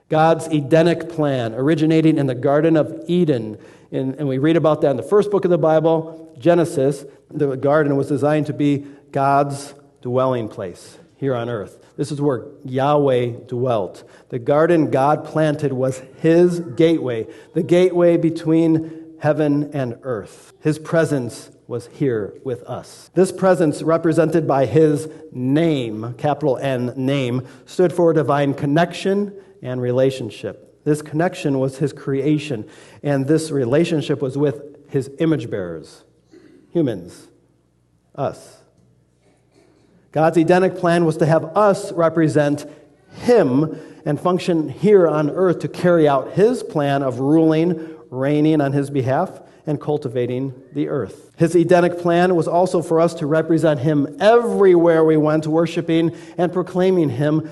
God's Edenic plan, originating in the Garden of Eden. And we read about that in the first book of the Bible, Genesis. The garden was designed to be God's dwelling place here on earth. This is where Yahweh dwelt. The garden God planted was his gateway, the gateway between heaven and earth. His presence was here with us. This presence, represented by his name, capital N, name, stood for divine connection and relationship. This connection was his creation, and this relationship was with his image bearers, humans, us. God's Edenic plan was to have us represent him and function here on earth to carry out his plan of ruling, reigning on his behalf, and cultivating the earth. His Edenic plan was also for us to represent him everywhere we went, worshiping and proclaiming him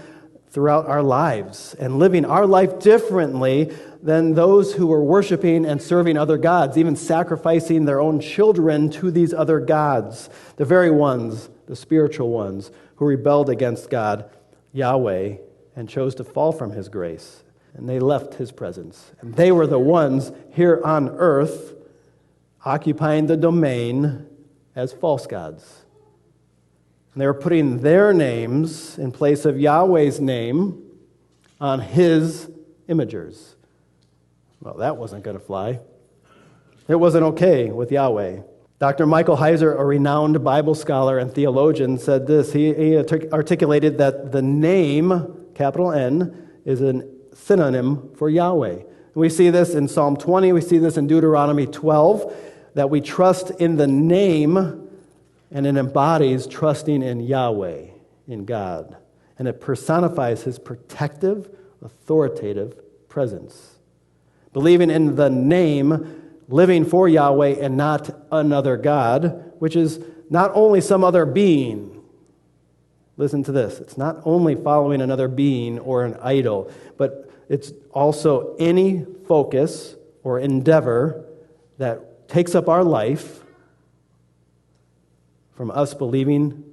throughout our lives and living our life differently than those who were worshiping and serving other gods, even sacrificing their own children to these other gods, the very ones, the spiritual ones, who rebelled against God, Yahweh, and chose to fall from his grace. And they left his presence. And they were the ones here on earth occupying the domain as false gods. And they were putting their names in place of Yahweh's name on his imagers. Well, that wasn't going to fly. It wasn't okay with Yahweh. Dr. Michael Heiser, a renowned Bible scholar and theologian, said this. He articulated that the name, capital N, is a synonym for Yahweh. We see this in Psalm 20. We see this in Deuteronomy 12, that we trust in the name, and it embodies trusting in Yahweh, in God. And it personifies his protective, authoritative presence. Believing in the name, living for Yahweh and not another God, which is not only some other being. Listen to this. It's not only following another being or an idol, but it's also any focus or endeavor that takes up our life from us believing,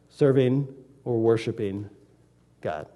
serving, or worshiping God.